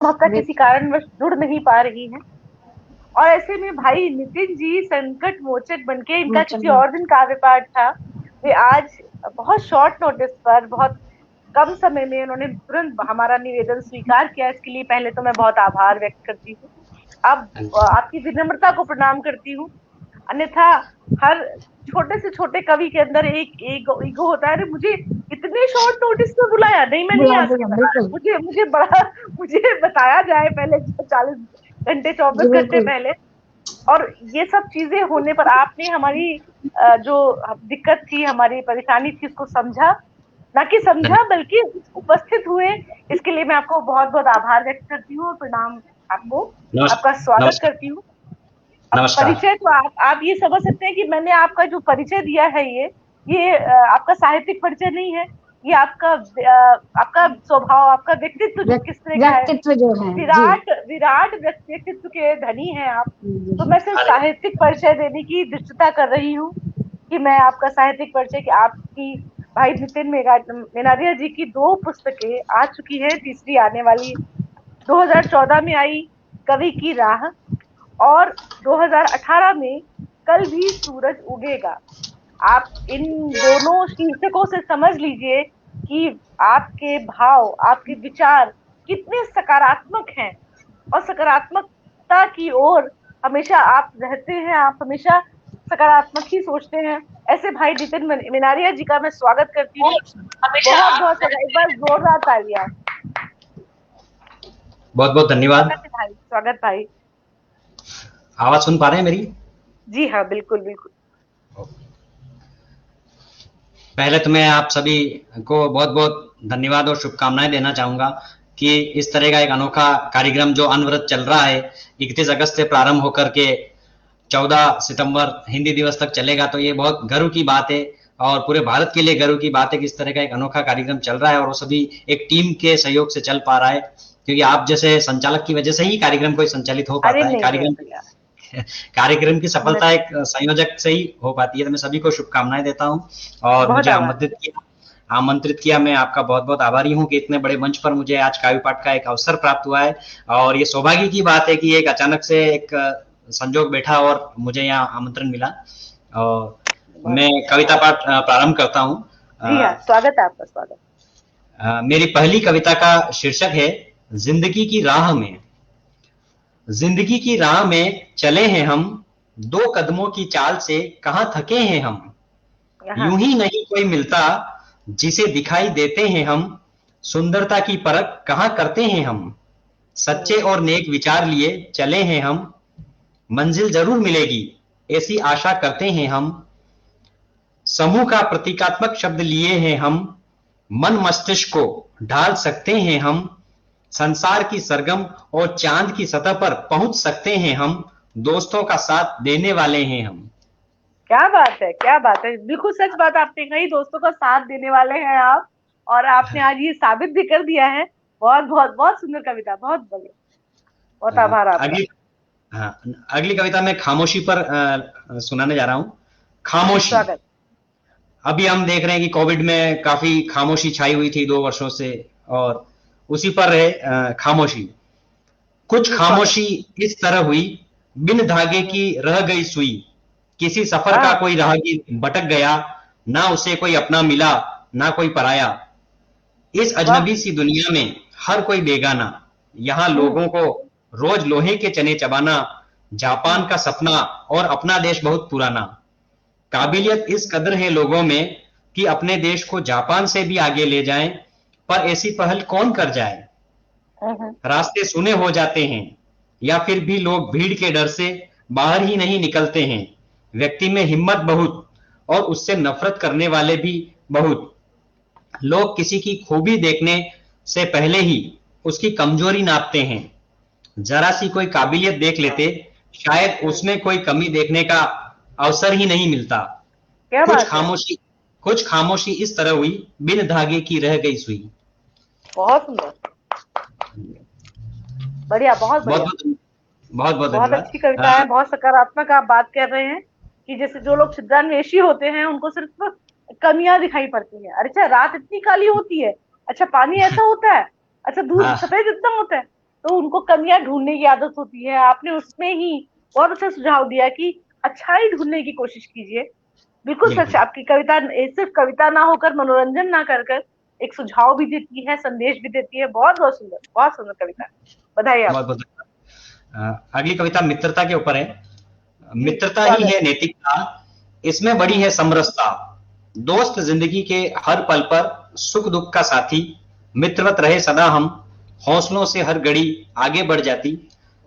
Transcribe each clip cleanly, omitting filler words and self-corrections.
आपका किसी कारणवश जुड़ नहीं पा रही हैं। और ऐसे में भाई नितिन जी संकट मोचक बनके, इनका मोचन किसी में। और दिन काव्य पाठ था, वे आज बहुत शॉर्ट नोटिस पर, बहुत कम समय में उन्होंने तुरंत हमारा निवेदन स्वीकार किया। इसके लिए पहले तो मैं बहुत आभार व्यक्त करती हूँ। अब हाँ जी। आपकी विनम्रता को प्रणाम करती हूँ। अन्यथा हर छोटे से छोटे कवि के अंदर एक ईगो ईगो होता है, अरे मुझे इतने शॉर्ट नोटिस में बुलाया, नहीं मैं नहीं बुला आ देगा सकता, बिल्कुल। मुझे मुझे बड़ा मुझे बताया जाए पहले 40 घंटे, चौबीस जी घंटे बिल्कुल। पहले। और ये सब चीजें होने पर आपने हमारी जो दिक्कत थी, हमारी परेशानी थी, उसको समझा, ना कि समझा धन्यवाद। बल्कि उपस्थित हुए। इसके लिए मैं आपको बहुत बहुत आभार व्यक्त करती हूँ और प्रणाम आपको, आपका स्वागत नमस्कार। करती हूँ। अब नमस्कार। परिचय तो आप ये समझ सकते हैं कि मैंने आपका जो परिचय दिया है, ये आपका साहित्यिक परिचय नहीं है। ये आपका स्वभाव, आपका व्यक्तित्व जो किस तरह का है, व्यक्तित्व जो है जी। विराट विराट व्यक्तित्व के धनी हैं आप। तो जी। मैं सिर्फ अरे साहित्यिक परिचय देने की दृष्टता कर रही हूँ कि मैं आपका साहित्यिक परिचय, कि आपकी भाई नितिन मेनारिया जी की दो पुस्तकें आ चुकी हैं, तीसरी आने वाली 2014 में आई, कवि की राह, और 2018 में कल भी सूरज उगेगा। आप इन दोनों शीर्षकों से समझ लीजिए कि आपके भाव, आपके विचार कितने सकारात्मक हैं, और सकारात्मकता की ओर हमेशा आप रहते हैं, आप हमेशा सकारात्मक ही सोचते हैं। ऐसे भाई नितिन मिनारिया जी का मैं स्वागत करती हूँ। हमेशा बहुत आप बहुत स्वागत, एक बार जोरदार तालियां। बहुत बहुत धन्यवाद। स्वागत है भाई, स्वागत भाई। आवाज सुन पा रहे हैं मेरी? जी हाँ, बिल्कुल बिल्कुल। पहले तो मैं आप सभी को बहुत बहुत धन्यवाद और शुभकामनाएं देना चाहूंगा कि इस तरह का एक अनोखा कार्यक्रम जो अनवरत चल रहा है, 31 अगस्त से प्रारंभ होकर के 14 सितंबर हिंदी दिवस तक चलेगा, तो ये बहुत गर्व की बात है और पूरे भारत के लिए गर्व की बात है कि इस तरह का एक अनोखा कार्यक्रम चल रहा है और वो सभी एक टीम के सहयोग से चल पा रहा है, क्योंकि आप जैसे संचालक की वजह से ही कार्यक्रम कोई संचालित हो अरे पाता है। नहीं नहीं कार्यक्रम भैया, कार्यक्रम की बहुत सफलता एक संयोजक से ही हो पाती है। तो मैं सभी को शुभकामनाएं देता हूँ और बहुत मुझे आभार। आमंत्रित किया, मैं आपका बहुत बहुत आभारी हूँ कि इतने बड़े मंच पर मुझे आज काव्य पाठ का एक अवसर प्राप्त हुआ है। और ये सौभाग्य की बात है कि एक अचानक से एक संजोग बैठा और मुझे यहाँ आमंत्रण मिला। और बहुत मैं कविता पाठ प्रारंभ करता हूँ। जी हाँ, स्वागत है आपका, स्वागत। मेरी पहली कविता का शीर्षक है जिंदगी की राह में। जिंदगी की राह में चले हैं हम, 2 कदमों की चाल से कहाँ थके हैं हम। यहाँ। यूं ही नहीं कोई मिलता जिसे दिखाई देते हैं हम, सुंदरता की परख कहाँ करते हैं हम। सच्चे हम्म, और नेक विचार लिए चले हैं हम, मंजिल जरूर मिलेगी ऐसी आशा करते हैं हम। समूह का प्रतीकात्मक शब्द लिए हैं हम, मन मस्तिष्क को ढाल सकते हैं हम। संसार की सरगम और चांद की सतह पर पहुंच सकते हैं हम, दोस्तों का साथ देने वाले हैं हम। क्या बात है, क्या बात है, बिल्कुल सच बात आपने कही, दोस्तों का साथ देने वाले हैं आप। और आपने आज ये साबित भी कर दिया है। बहुत बहुत बहुत सुंदर कविता, बहुत बढ़िया। बहुत आभार आपका। अगली हाँ, अगली कविता मैं खामोशी पर सुनाने जा रहा हूं। जी, खामोशी। स्वागत। अभी हम देख रहे हैं कि कोविड में काफी खामोशी छाई हुई थी 2 वर्षों से, और उसी पर है खामोशी। कुछ जी, स्वागत। खामोशी इस तरह हुई, बिन धागे हम्म, की रह गई सुई। किसी सफर का हाँ। कोई राहगीर भटक गया, ना उसे कोई अपना मिला, ना कोई पराया। इस वाह। अजनबी सी दुनिया में हर कोई बेगाना, यहाँ हम्म लोगों को रोज लोहे के चने चबाना। जापान हम्म का सपना और अपना देश बहुत पुराना। हम्म काबिलियत इस कदर है लोगों में कि अपने देश को जापान से भी आगे ले जाएं, पर ऐसी पहल कौन कर जाए। हम्म रास्ते सुने हो जाते हैं, या फिर भी लोग भीड़ के डर से बाहर ही नहीं निकलते हैं। व्यक्ति में हिम्मत बहुत और उससे नफरत करने वाले भी बहुत। लोग किसी की खूबी देखने से पहले ही उसकी कमजोरी नापते हैं। जरा सी कोई काबिलियत देख लेते, शायद हम्म। उसमें कोई कमी देखने का अवसर ही नहीं मिलता। क्या कुछ बात है। खामोशी कुछ खामोशी इस तरह हुई, बिन धागे की रह गई सुई। बहुत सुंदर। बढ़िया, बहुत बहुत बढ़िया। बहुत बहुत बहुत बहुत धन्यवाद। अच्छी कविता है, बहुत सकारात्मक आप बात कर रहे हैं कि जैसे जो लोग छिद्रान्वेषी होते हैं उनको सिर्फ कमियां दिखाई पड़ती हैं। अरे अच्छा, रात इतनी काली होती है, अच्छा पानी ऐसा होता है, अच्छा दूध हाँ, सफेद इतना होता है। तो उनको कमियां ढूंढने की आदत होती है। आपने उसमें ही बहुत अच्छा सुझाव दिया कि अच्छाई ढूंढने की कोशिश कीजिए। बिल्कुल सच, बिल्कुल। आपकी कविता सिर्फ कविता ना होकर, मनोरंजन ना कर कर एक सुझाव भी देती है, संदेश भी देती है। बहुत बहुत सुंदर कविता है। बधाई बहुत आपको। बहुत अगली कविता मित्रता के ऊपर है। जी मित्रता ही स्वागत। है नैतिकता, इसमें बड़ी हम्म। है समरसता। दोस्त जिंदगी के हर पल पर सुख दुख का साथी, मित्रवत रहे सदा हम, हौसलों से हर घड़ी आगे बढ़ जाती।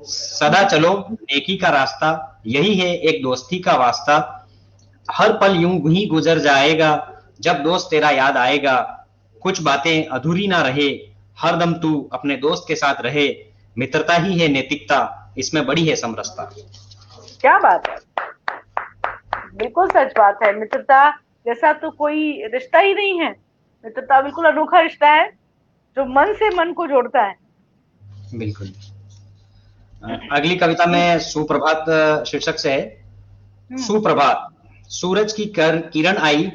सदा चलो नेकी का रास्ता, यही है एक दोस्ती का वास्ता। हर पल यूं ही गुजर जाएगा, जब दोस्त तेरा याद आएगा। कुछ बातें अधूरी ना रहे, हरदम तू अपने दोस्त के साथ रहे। मित्रता ही है नैतिकता, इसमें बड़ी है समरसता। क्या बात है, बिल्कुल सच बात है। मित्रता जैसा तो कोई रिश्ता ही नहीं है। मित्रता बिल्कुल अनोखा रिश्ता है जो मन से मन को जोड़ता है। बिल्कुल। अगली कविता जी। में सुप्रभात शीर्षक से है। हम्म। सुप्रभात, सूरज की किरण आई,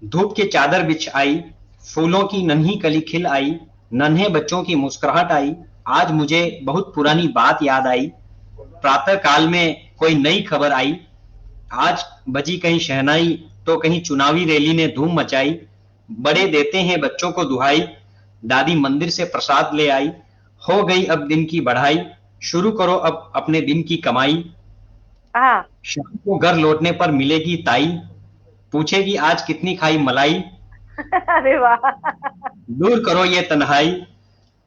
धूप के चादर बिछ आई, फूलों की नन्ही कली खिल आई, नन्हे बच्चों की मुस्कुराहट आई। आज मुझे बहुत पुरानी बात याद आई, प्रातः काल में कोई नई खबर आई। आज बजी कहीं शहनाई, तो कहीं चुनावी रैली ने धूम मचाई। बड़े देते हैं बच्चों को दुहाई, दादी मंदिर से प्रसाद ले आई। हो गई अब दिन की बढ़ाई, शुरू करो अब अपने दिन की कमाई। हाँ। शाम को घर लौटने पर मिलेगी ताई, पूछेगी आज कितनी खाई मलाई। अरे वाह। दूर करो ये तन्हाई,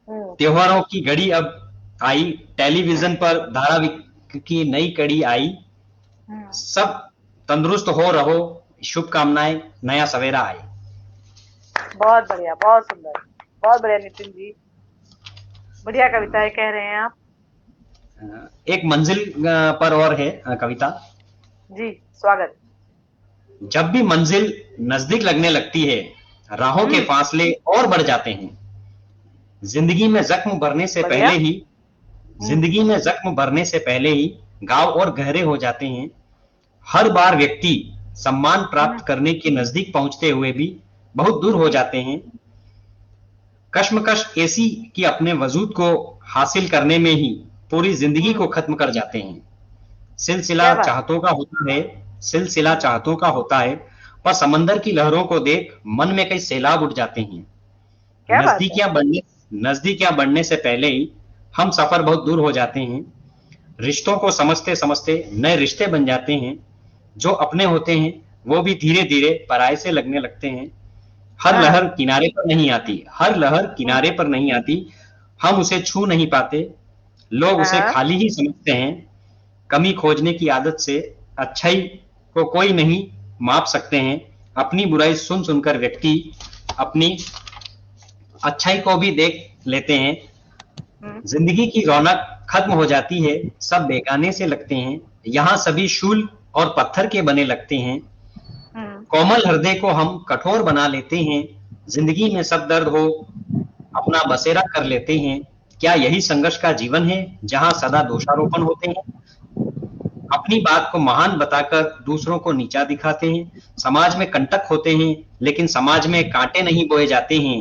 हम्म। त्योहारों की घड़ी अब आई। टेलीविजन पर धारावाहिक की नई कड़ी आई। हम्म। सब तंदुरुस्त हो रहो, शुभकामनाएं, नया सवेरा आए। बहुत बढ़िया, बहुत सुंदर, बहुत बढ़िया नितिन जी। बढ़िया कविताएं कह रहे हैं आप। एक मंजिल पर और है कविता। जी स्वागत। जब भी मंजिल नजदीक लगने लगती है, राहों के हम्म। फासले और बढ़ जाते हैं। जिंदगी में जख्म भरने से बढ़िया। पहले ही हम्म। जिंदगी में जख्म भरने से पहले ही घाव और गहरे हो जाते हैं। हर बार व्यक्ति सम्मान हम्म। प्राप्त करने के नजदीक पहुंचते हुए भी बहुत दूर हो जाते हैं। कश्मकश ऐसी कि अपने वजूद को हासिल करने में ही पूरी जिंदगी हम्म। को खत्म कर जाते हैं। सिलसिला क्या बात है। चाहतों का होता है, सिलसिला चाहतों का होता है, पर समंदर की लहरों को देख मन में कई सैलाब उठ जाते हैं। क्या बात है। नजदीकियां बढ़ने से पहले ही हम सफर बहुत दूर हो जाते हैं। रिश्तों को समझते समझते नए रिश्ते बन जाते हैं। जो अपने होते हैं वो भी धीरे धीरे पराये से लगने लगते हैं। हर हाँ। लहर किनारे पर नहीं आती, हर लहर हम्म। किनारे पर नहीं आती। हम उसे छू नहीं पाते, लोग उसे हाँ। खाली ही समझते हैं। कमी खोजने की आदत से अच्छाई को कोई नहीं माप सकते हैं। अपनी बुराई सुन सुनकर व्यक्ति अपनी अच्छाई को भी देख लेते हैं। हम्म। जिंदगी की रौनक खत्म हो जाती है, सब बेगाने से लगते हैं। यहाँ सभी शूल और पत्थर के बने लगते हैं। हम्म। कोमल हृदय को हम कठोर बना लेते हैं। जिंदगी में सब दर्द हो अपना बसेरा कर लेते हैं। क्या यही संघर्ष का जीवन है, जहां सदा दोषारोपण होते हैं? अपनी बात को महान बताकर दूसरों को नीचा दिखाते हैं। समाज में कंटक होते हैं, लेकिन समाज में कांटे नहीं बोए जाते हैं।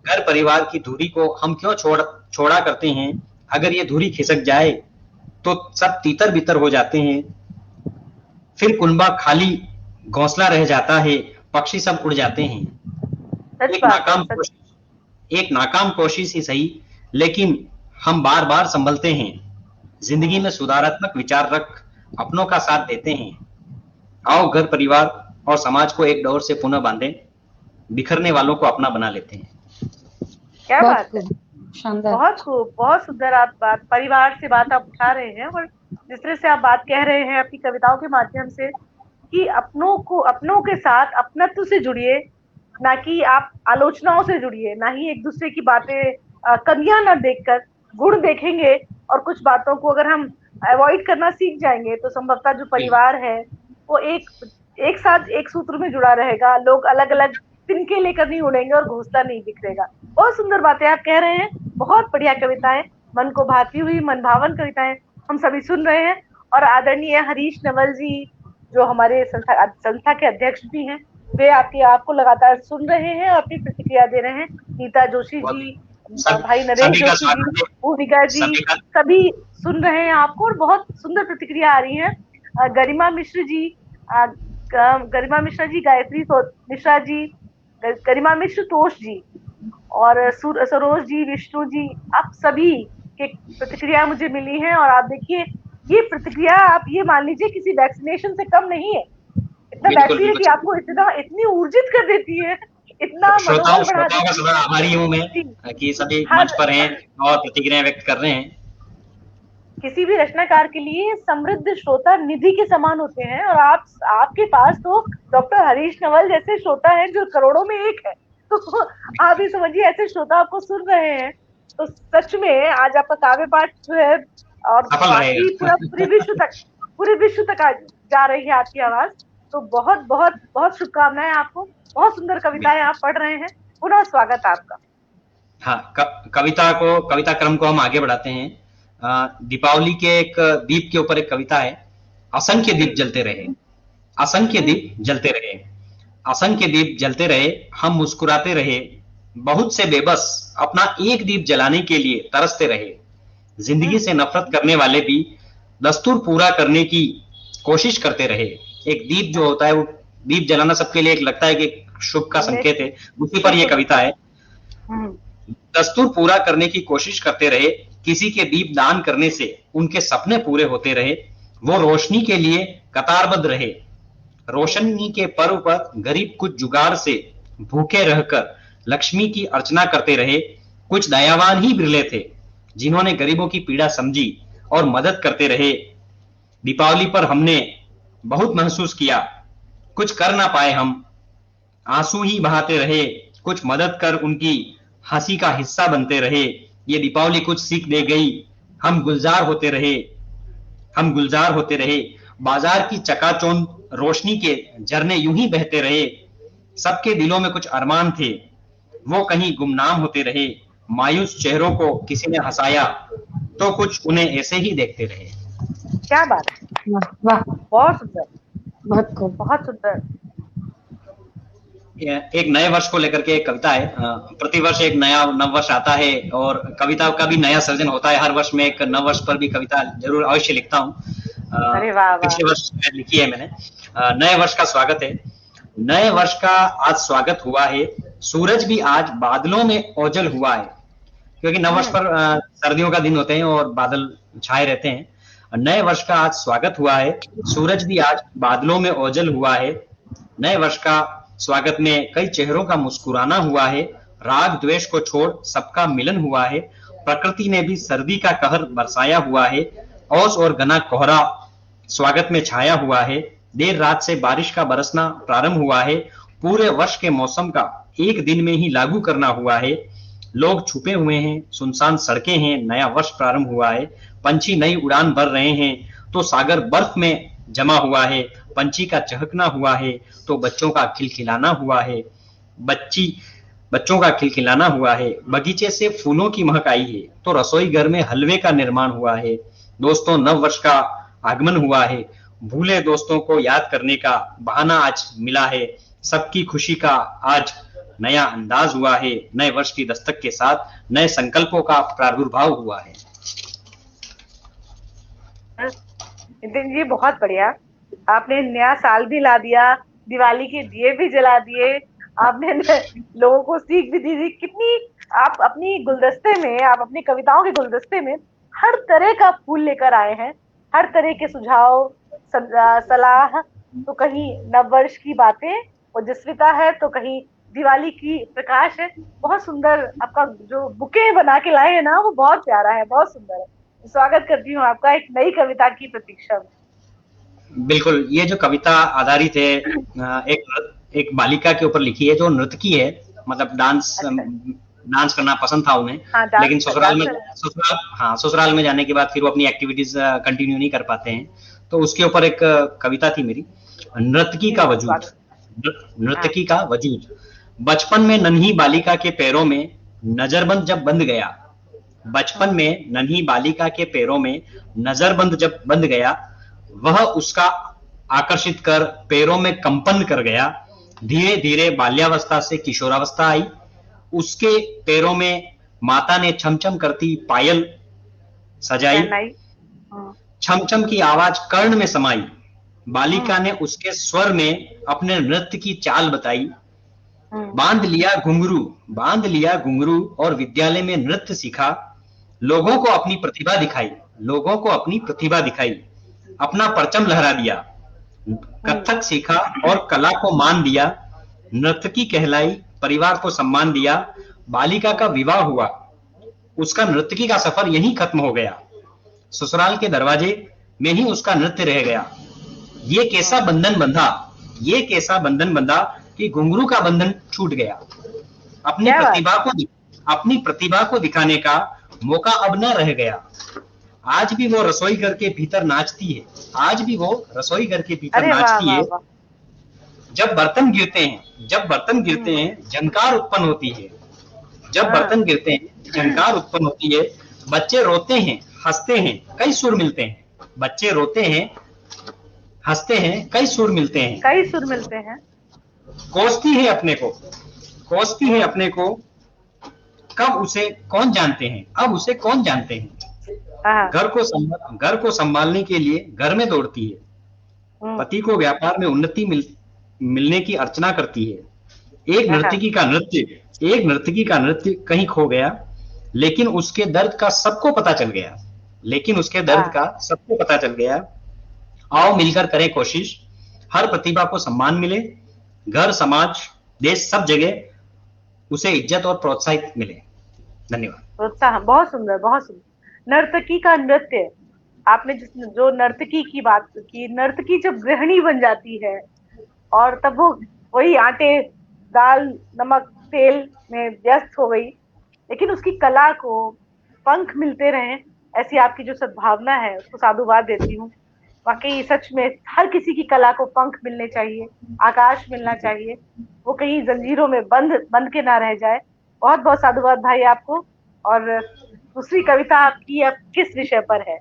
घर परिवार की दूरी को हम क्यों छोड़ा करते हैं? अगर ये दूरी खिसक जाए तो सब तीतर बितर हो जाते हैं। फिर कुनबा खाली घोंसला रह जाता है, पक्षी सब उड़ जाते हैं। सच एक बात है, नाकाम सच। कोशिश एक नाकाम कोशिश ही सही, लेकिन हम बार बार संभलते हैं। जिंदगी हम्म। में सुधारात्मक विचार रख अपनों का साथ देते हैं। आओ घर परिवार और समाज को एक डोर से पुनः बांधें, बिखरने वालों को अपना बना लेते हैं। क्या बहुत बात है। खूब, शानदार। बहुत खूब, बहुत सुंदर। आप बात परिवार से बात आप उठा रहे हैं, और जिस तरह से आप बात कह रहे हैं अपनी कविताओं के माध्यम से कि अपनों को, अपनों के साथ अपनत्व से जुड़िए, ना कि आप आलोचनाओं से जुड़िए, ना ही एक दूसरे की बातें कमियां ना देखकर गुण देखेंगे। और कुछ बातों को अगर हम अवॉइड करना सीख जाएंगे तो संभवतः जो परिवार है वो एक एक साथ एक सूत्र में जुड़ा रहेगा। लोग अलग अलग तिनके लेकर नहीं उड़ेंगे और घोंसला नहीं बिखरेगा। बहुत सुंदर बातें आप कह रहे हैं। बहुत बढ़िया कविताएं, मन को भाती हुई मनभावन कविताएं हम सभी सुन रहे हैं। और आदरणीय हरीश नवल जी, जो हमारे संस्था के अध्यक्ष भी हैं, वे आपको लगातार सुन रहे हैं और अपनी प्रतिक्रिया दे रहे हैं। नीता जोशी बहुत जी, भाई नरेश सभी का जोशी जी, स्वागत है। भूमिका जी, सभी का सभी सुन रहे हैं आपको और बहुत सुंदर प्रतिक्रिया आ रही है। गरिमा मिश्र जी, गरिमा मिश्रा जी, गायत्री मिश्रा जी, गरिमा मिश्र तोष जी, और सरोज जी, विष्णु जी, आप सभी के प्रतिक्रिया मुझे मिली है। और आप देखिए, ये प्रतिक्रिया आप ये मान लीजिए किसी वैक्सीनेशन से कम नहीं है। इतना बिल्कुल वैक्सीन है बिल्कुल। कि आपको इतना इतनी ऊर्जित कर देती है, इतना मनोबल बढ़ा श्रोताओं का देती सदा आभारी हूँ मैं है। कि सभी मंच हर पर हैं और प्रतिक्रिया व्यक्त कर रहे हैं। किसी भी रचनाकार के लिए समृद्ध श्रोता निधि के समान होते हैं, और आप आपके पास तो डॉक्टर हरीश नवल जैसे श्रोता हैं जो करोड़ों में एक है। तो आप ये समझिए, ऐसे श्रोता आपको सुन रहे हैं, तो सच में आज आपका काव्य पाठ जो है, और सफल बाकी रहेगा। पूरे विश्व तक आज जा रही है आपकी आवाज। तो बहुत बहुत बहुत शुभकामनाएं आपको। बहुत सुंदर कविताएं आप पढ़ रहे हैं। पुनः स्वागत आपका। हाँ, कविता क्रम को हम आगे बढ़ाते हैं। दीपावली के एक दीप के ऊपर एक कविता है। असंख्य दीप जलते रहे, असंख्य दीप जलते रहे, असंख्य दीप जलते रहे, हम मुस्कुराते रहे, बहुत से बेबस अपना एक दीप जलाने के लिए तरसते रहे। जिंदगी से नफरत करने वाले भी दस्तूर पूरा करने की कोशिश करते रहे। एक दीप जो होता है, वो दीप जलाना सबके लिए एक लगता है कि शुभ का संकेत है, उसी पर यह कविता है। दस्तूर पूरा करने की कोशिश करते रहे, किसी के दीप दान करने से उनके सपने पूरे होते रहे। वो रोशनी के लिए कतारबद्ध रहे, रोशनी के पर्व पर गरीब कुछ जुगाड़ से भूखे रहकर लक्ष्मी की अर्चना करते रहे। कुछ दयावान ही बिरले थे जिन्होंने गरीबों की पीड़ा समझी और मदद करते रहे। दीपावली पर हमने बहुत महसूस किया, कुछ कर ना पाए हम, आंसू ही बहाते रहे, कुछ मदद कर उनकी हंसी का हिस्सा बनते रहे। ये दीपावली कुछ सीख दे गई, हम गुलजार होते रहे, हम गुलजार होते रहे। बाजार की चकाचौंध रोशनी के झरने यूं ही बहते रहे। सबके दिलों में कुछ अरमान थे, वो कहीं गुमनाम होते रहे। मायूस चेहरों को किसी ने हंसाया, तो कुछ उन्हें ऐसे ही देखते रहे। क्या बात है, वाह, बहुत सुंदर, बहुत सुंदर। एक नए वर्ष को लेकर के एक कविता है। प्रतिवर्ष एक नया नव वर्ष आता है और कविता का भी नया सर्जन होता है। हर वर्ष में एक नव वर्ष पर भी कविता जरूर अवश्य लिखता हूँ। अरे वाह वाह। पिछले वर्ष लिखी है मैंने। नए वर्ष का स्वागत है, नए वर्ष का आज स्वागत हुआ है। सूरज भी आज बादलों में ओझल हुआ है, क्योंकि नव वर्ष पर सर्दियों का दिन होते हैं और बादल छाए रहते हैं। नए वर्ष का आज स्वागत हुआ है, सूरज भी आज बादलों में ओझल हुआ है। नए वर्ष का स्वागत में कई चेहरों का मुस्कुराना हुआ है। राग द्वेष को छोड़ सबका मिलन हुआ है। प्रकृति ने भी सर्दी का कहर बरसाया हुआ है। ओस और घना कोहरा स्वागत में छाया हुआ है। देर रात से बारिश का बरसना प्रारंभ हुआ है। पूरे वर्ष के मौसम का एक दिन में ही लागू करना हुआ है। लोग छुपे हुए हैं, सुनसान सड़कें हैं, नया वर्ष प्रारंभ हुआ है। पंछी नई उड़ान भर रहे हैं तो सागर बर्फ में जमा हुआ है। पंछी का चहकना हुआ है तो बच्चों का खिलखिलाना हुआ है। बच्चों का खिलखिलाना हुआ है। बगीचे से फूलों की महक आई है तो रसोई घर में हलवे का निर्माण हुआ है। दोस्तों, नव वर्ष का आगमन हुआ है। भूले दोस्तों को याद करने का बहाना आज मिला है। सबकी खुशी का आज नया अंदाज हुआ है। नए वर्ष की दस्तक के साथ नए संकल्पों का प्रादुर्भाव हुआ है। नितिन जी, बहुत बढ़िया। आपने नया साल भी ला दिया, दिवाली के दिए भी जला दिए, आपने लोगों को सीख भी दी थी। कितनी आप अपनी गुलदस्ते में, आप अपनी कविताओं के गुलदस्ते में हर तरह का फूल लेकर आए हैं, हर तरह के सुझाव, सलाह। तो कहीं नववर्ष की बातें ओजस्विता है, तो कहीं दिवाली की प्रकाश है। बहुत सुंदर आपका जो बुके बना के लाए हैं ना, वो बहुत प्यारा है, बहुत सुंदर है। स्वागत करती हूँ आपका एक नई कविता की प्रतीक्षा में। बिल्कुल, ये जो कविता आधारित है एक बालिका के ऊपर लिखी है जो नर्तकी है, मतलब डांस करना पसंद था उन्हें। लेकिन ससुराल में जाने के बाद फिर वो अपनी एक्टिविटीज कंटिन्यू नहीं कर पाते हैं। तो उसके ऊपर एक कविता थी मेरी, नर्तकी का वजूद। नर्तकी का वजूद। बचपन में नन्ही बालिका के पैरों में नजरबंद जब बंध गया, बचपन में नन्ही बालिका के पैरों में नजरबंद जब बंध गया, वह उसका आकर्षित कर पैरों में कंपन कर गया। धीरे धीरे बाल्यावस्था से किशोरावस्था आई, उसके पैरों में माता ने छमछम करती पायल सजाई, छमछम की आवाज कर्ण में समाई। बालिका ने उसके स्वर में अपने नृत्य की चाल बताई। बांध लिया घुंघरू और विद्यालय में नृत्य सीखा। लोगों को अपनी प्रतिभा दिखाई, अपना परचम लहरा दिया। कथक सीखा और कला को मान दिया। नर्तकी कहलाई, परिवार को सम्मान दिया। बालिका का विवाह हुआ, उसका नर्तकी का सफर यहीं खत्म हो गया। ससुराल के दरवाजे में ही उसका नृत्य रह गया। ये कैसा बंधन बंधा कि घुंघरू का बंधन छूट गया। अपनी प्रतिभा को दिखाने का मौका अब न रह गया। आज भी वो रसोई घर के भीतर नाचती है। जब बर्तन गिरते हैं झंकार उत्पन्न होती है। बच्चे रोते हैं, हंसते हैं, कई सुर मिलते हैं। कोसती है अपने को, अब उसे कौन जानते हैं। घर को संभालने के लिए घर में दौड़ती है। पति को व्यापार में उन्नति मिलने की अर्चना करती है। एक नर्तकी का नृत्य कहीं खो गया, लेकिन उसके दर्द का सबको पता चल गया। आओ मिलकर करें कोशिश, हर प्रतिभा को सम्मान मिले। घर, समाज, देश, सब जगह उसे इज्जत और प्रोत्साहित मिले। धन्यवाद। प्रोत्साहन बहुत सुंदर। नर्तकी का नृत्य, आपने जो नर्तकी की बात की, नर्तकी जब गृहिणी बन जाती है और तब वो वही आटे, दाल, नमक, तेल में व्यस्त हो गई, लेकिन उसकी कला को पंख मिलते रहे, ऐसी आपकी जो सद्भावना है उसको साधुवाद देती हूँ। वाकई सच में हर किसी की कला को पंख मिलने चाहिए, आकाश मिलना चाहिए, वो कहीं जंजीरों में बंद के ना रह जाए। बहुत बहुत साधुवाद भाई आपको। और दूसरी कविता आपकी अब किस विषय पर है?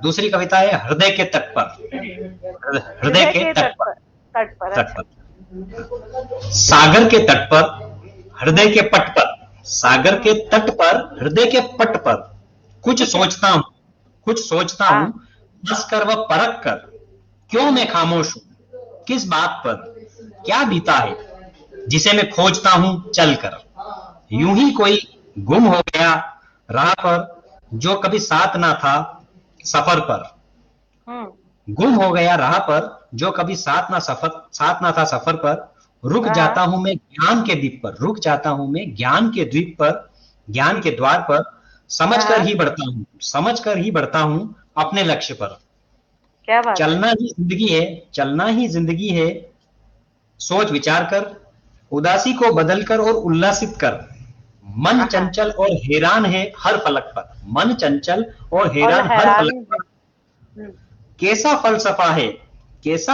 दूसरी कविता है हृदय के तट पर। सागर के तट पर, हृदय के पट पर, सागर के तट पर, हृदय के पट पर कुछ सोचता हूँ, हंस कर व परख कर। क्यों मैं खामोश हूँ, किस बात पर, क्या बीता है जिसे मैं खोजता हूँ चल कर। यूं ही कोई गुम हो गया राह पर, जो कभी साथ ना था सफर पर। गुम हो गया राह पर, जो कभी साथ ना था सफर पर। रुक जाता हूं मैं ज्ञान के द्वीप पर, ज्ञान के द्वार पर। समझ कर ही बढ़ता हूं अपने लक्ष्य पर। क्या बात। चलना ही जिंदगी है, सोच विचार कर, उदासी को बदल कर और उल्लासित कर। मन चंचल और हैरान है हर फलक पर, कैसा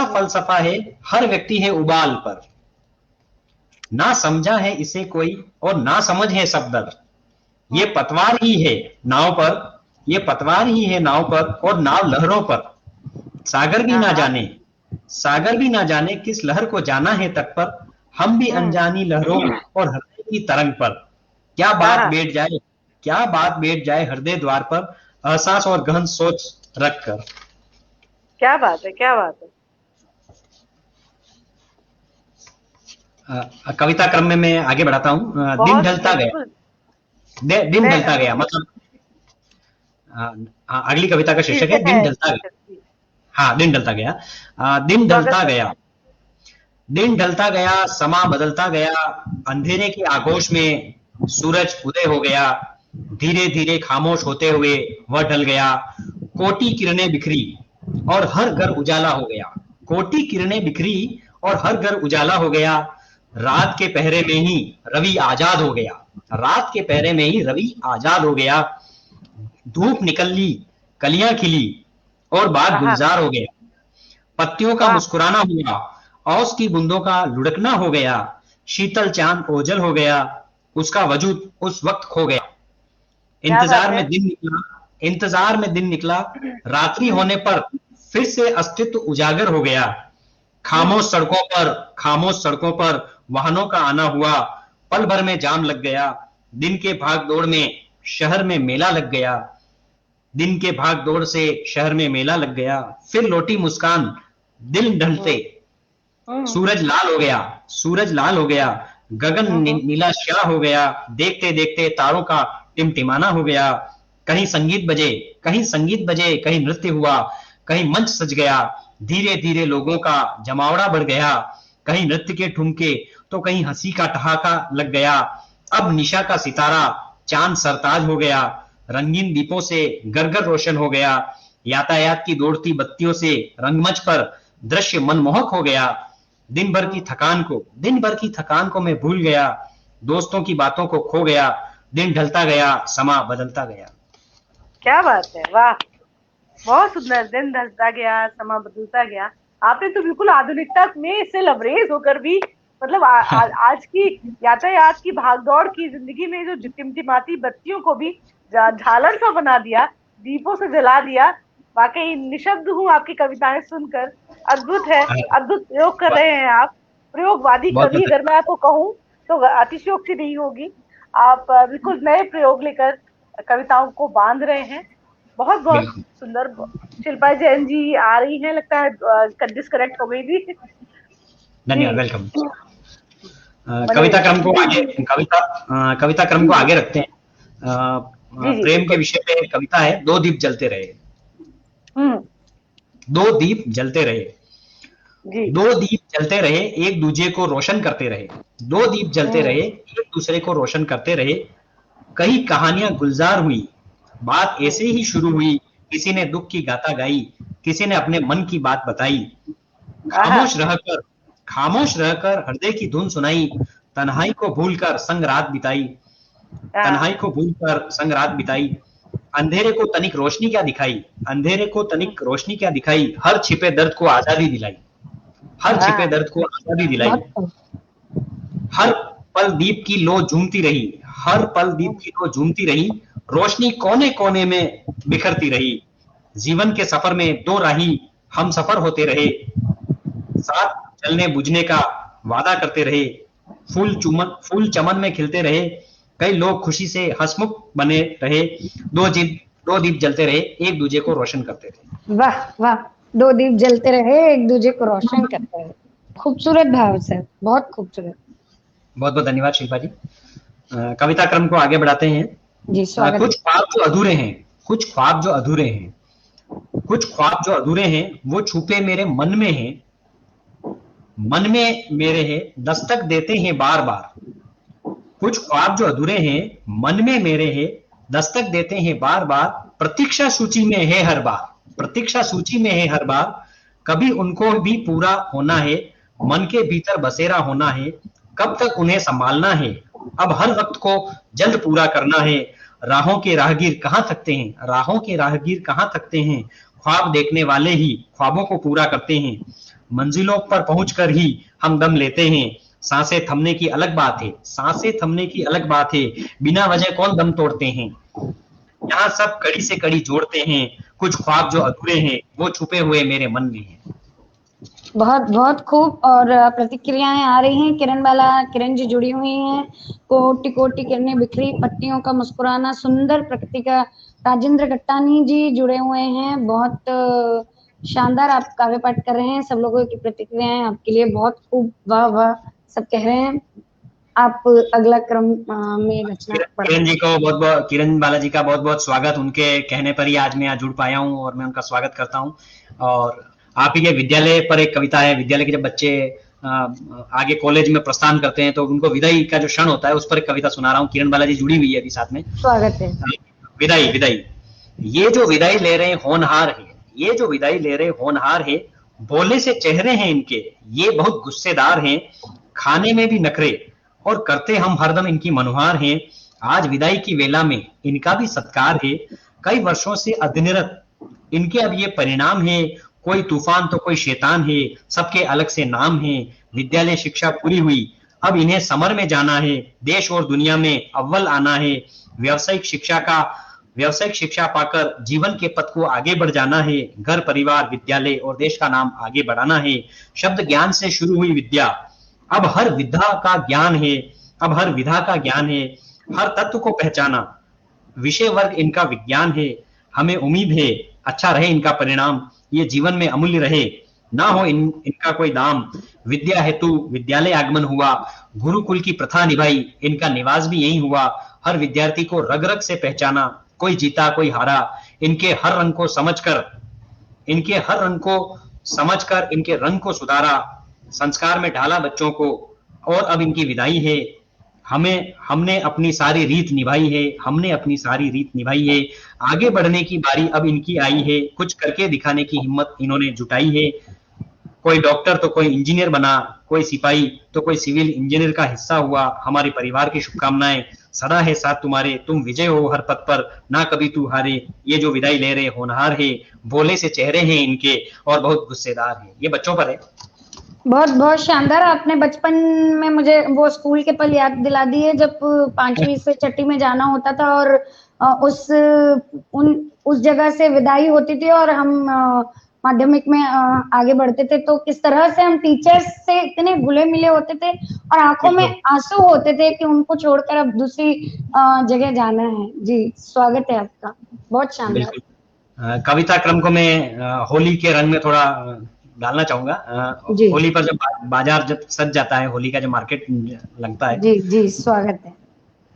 फलसफा है हर व्यक्ति है उबाल पर। ना समझा है इसे कोई और ना समझ है सब दर। ये पतवार ही है नाव पर और नाव लहरों पर। सागर भी ना जाने किस लहर को जाना है तट पर। हम भी अनजानी लहरों और हृदय की तरंग पर। क्या बात बैठ जाए हृदय द्वार पर, एहसास और गहन सोच रख कर। क्या बात है। कविता क्रम में मैं आगे बढ़ाता हूँ। दिन ढलता गया मतलब अगली कविता का शीर्षक है दिन ढलता गया। दिन ढलता गया, समा बदलता गया। अंधेरे के आगोश में सूरज उदय हो गया। धीरे धीरे खामोश होते हुए वह ढल गया। कोटि किरणें बिखरी और हर घर उजाला हो गया। रात के पहरे में ही रवि आजाद हो गया। धूप निकली, कलियां खिली और बाग गुलजार हो गया। पत्तियों का मुस्कुराना हुआ, औस की बूंदों का लुढ़कना हो गया। शीतल चांद ओझल हो गया, उसका वजूद उस वक्त खो गया। इंतजार में दिन निकला, रात्रि होने पर फिर से अस्तित्व उजागर हो गया। खामोश सड़कों पर वाहनों का आना हुआ, पल भर में जाम लग गया। दिन के भाग दौड़ में शहर में मेला लग गया, दिन के भाग दौड़ से शहर में मेला लग गया, फिर लौटी मुस्कान दिल ढलते, सूरज लाल हो गया, सूरज लाल हो गया, गगन नीला स्याह हो गया, देखते देखते तारों का टिमटिमाना हो गया, कहीं संगीत बजे, कहीं संगीत बजे, कहीं नृत्य हुआ, कहीं मंच सज गया, धीरे धीरे लोगों का जमावड़ा बढ़ गया, कहीं नृत्य के ठुमके तो कहीं हंसी का ठहाका लग गया, अब निशा का सितारा चांद सरताज हो गया, रंगीन दीपों से गरगर रोशन हो गया, यातायात की दौड़ती बत्तियों से रंगमंच पर दृश्य मनमोहक हो गया, दिन भर की थकान को मैं भूल गया, दोस्तों की बातों को खो गया, दिन ढलता गया, समा बदलता गया। क्या बात है, वाह, बहुत सुंदर। दिन ढलता गया, समा बदलता गया। आपने तो बिल्कुल आधुनिकता में इससे लबरेज होकर भी, मतलब आज की यातायात की भागदौड़ की जिंदगी में जो टिमटिमाती बत्तियों को भी झालर सा बना दिया, दीपों से जला दिया। वाकई निशब्द हूँ आपकी कविताएं सुनकर। अद्भुत है, अद्भुत प्रयोग कर रहे हैं आप। प्रयोगवादी कवि अगर मैं आपको कहूँ तो अतिशयोक्ति नहीं होगी। आप बिल्कुल नए प्रयोग लेकर कविताओं को बांध रहे हैं। बहुत बहुत सुंदर। शिल्पा जैन जी आ रही हैं, लगता है डिस्कनेक्ट हो गई थी। धन्यवाद, वेलकम। कविता क्रम को आगे रखते हैं। प्रेम के विषय पे कविता है, दो दीप जलते रहे। दो दीप जलते रहे, दो दीप जलते रहे, एक दूसरे को रोशन करते रहे, दो दीप जलते रहे, एक दूसरे को रोशन करते रहे, कई कहानियां गुलजार हुई, बात ऐसे ही शुरू हुई, किसी ने दुख की गाथा गाई, किसी ने अपने मन की बात बताई, खामोश रहकर हृदय की धुन सुनाई, तन्हाई को भूलकर संग रात बिताई, तन्हाई को भूलकर संग रात बिताई, अंधेरे को तनिक रोशनी क्या दिखाई, अंधेरे को तनिक रोशनी क्या दिखाई, हर छिपे दर्द को आजादी दिलाई, हर छिपे दर्द को आजादी दिलाई, हर पल दीप की लो झूमती रही, हर पल दीप की लो झूमती रही, रोशनी कोने कोने में बिखरती रही, जीवन के सफर में दो राही हम सफर होते रहे, साथ चलने बुझने का वादा करते रहे, फूल चमन में खिलते रहे, कई लोग खुशी से हंसमुख बने रहे, दो दीप जलते रहे, एक दूसरे को रोशन करते थे। वाह वाह, दो दीप जलते रहे, एक दूसरे को रोशन करते रहे। खूबसूरत भाव सर, बहुत खूबसूरत। बहुत बहुत धन्यवाद शिल्पा जी। कविता क्रम को आगे बढ़ाते हैं जी। स्वागत। कुछ ख्वाब जो अधूरे हैं, कुछ ख्वाब जो अधूरे हैं, कुछ ख्वाब जो अधूरे हैं, वो छुपे मेरे मन में हैं, मन में मेरे हैं, दस्तक देते हैं बार बार, कुछ ख्वाब जो अधूरे हैं, मन में मेरे हैं, दस्तक देते हैं बार बार, प्रतीक्षा सूची में है हर बार, प्रतीक्षा सूची में है हर बार, कभी उनको भी पूरा होना है, मन के भीतर बसेरा होना है, कब तक उन्हें संभालना है, अब हर वक्त को जल्द पूरा करना है, राहों के राहगीर कहाँ थकते हैं, राहों के राहगीर कहाँ थकते हैं, ख्वाब देखने वाले ही ख्वाबों को पूरा करते हैं, मंजिलों पर पहुंचकर ही हम दम लेते हैं, सांसें थमने की अलग बात है, सांसें थमने की अलग बात है, बिना वजह कौन दम तोड़ते हैं, यहाँ सब कड़ी से कड़ी जोड़ते हैं, कुछ ख्वाब जो अधूरे हैं, वो छुपे हुए मेरे मन में हैं। बहुत बहुत खूब। और प्रतिक्रियाएं आ रही हैं। किरण जी जुड़ी हुई हैं। कोटि कोटि किरणें बिखरी पट्टियों का मुस्कुराना, सुंदर प्रकृति का। राजेंद्र कट्टानी जी जुड़े हुए हैं। बहुत शानदार आप काव्य पाठ कर रहे हैं। सब लोगों की प्रतिक्रियाएं आपके लिए बहुत खूब, वाह वाह सब कह रहे हैं। आप अगला क्रम में रचना। किरण जी को किरण बालाजी का बहुत बहुत स्वागत। उनके कहने पर ही आज मैं जुड़ पाया हूँ और मैं उनका स्वागत करता हूँ। और आप ही के विद्यालय पर एक कविता है। विद्यालय के जब बच्चे आगे कॉलेज में प्रस्थान करते हैं तो उनको विदाई का जो क्षण होता है उस पर एक कविता सुना रहा हूँ। किरण बालाजी जुड़ी हुई है अभी साथ में। स्वागत है। विदाई। ये जो विदाई ले रहे होनहार है, ये जो विदाई ले रहे होनहार है, भोले से चेहरे हैं इनके, ये बहुत गुस्सेदार हैं, खाने में भी नखरे और करते हम हरदम इनकी मनुहार हैं। आज विदाई की वेला में इनका भी सत्कार है, कई वर्षों से अधनिरत इनके अब ये परिणाम है। कोई तूफान तो कोई शैतान है, सबके अलग से नाम है। विद्यालय शिक्षा पूरी हुई, अब इन्हें समर में जाना है, देश और दुनिया में अव्वल आना है। व्यावसायिक शिक्षा पाकर जीवन के पथ को आगे बढ़ जाना है। घर, परिवार, विद्यालय और देश का नाम आगे बढ़ाना है। शब्द ज्ञान से शुरू हुई विद्या, अब हर विधा का ज्ञान है, अब हर विधा का ज्ञान है। हर तत्व को पहचाना, विषय वर्ग इनका विज्ञान है, हमें उम्मीद है अच्छा रहे इनका परिणाम, ये जीवन में अमूल्य रहे, ना हो इनका कोई दाम। विद्या हेतु विद्यालय आगमन हुआ, गुरुकुल की प्रथा निभाई, इनका निवास भी यही हुआ। हर विद्यार्थी को रग रग से पहचाना, कोई जीता कोई हारा, इनके हर रंग को समझकर इनके रंग को सुधारा, संस्कार में ढाला बच्चों को, और अब इनकी विदाई है। हमने अपनी सारी रीत निभाई है, आगे बढ़ने की बारी अब इनकी आई है, कुछ करके दिखाने की हिम्मत इन्होंने जुटाई है। कोई डॉक्टर तो कोई इंजीनियर बना, कोई सिपाही तो कोई सिविल इंजीनियर का हिस्सा हुआ। हमारे परिवार की शुभकामनाएं, सदा है साथ तुम्हारे, तुम विजय हो हर पथ पर, ना कभी तू हारे। ये जो विदाई ले रहे होनहार है, भोले से चेहरे हैं इनके और बहुत गुस्सेदार हैं। ये बच्चों पर है। बहुत बहुत शानदार। आपने बचपन में मुझे वो स्कूल के पल याद दिला दिए जब 5वीं से 6ठी में जाना होता था और उस जगह से विदाई होती थी और हम माध्यमिक में आगे बढ़ते थे, तो किस तरह से हम टीचर्स से इतने घुले मिले होते थे और आंखों में आंसू होते थे कि उनको छोड़कर अब दूसरी जगह जाना है। जी, स्वागत है आपका, बहुत शानदार। कविता क्रम को मैं होली के रंग में थोड़ा डालना चाहूंगा। होली पर जब बाजार जब सज जाता है, होली का जो मार्केट लगता है, जी जी, स्वागत है।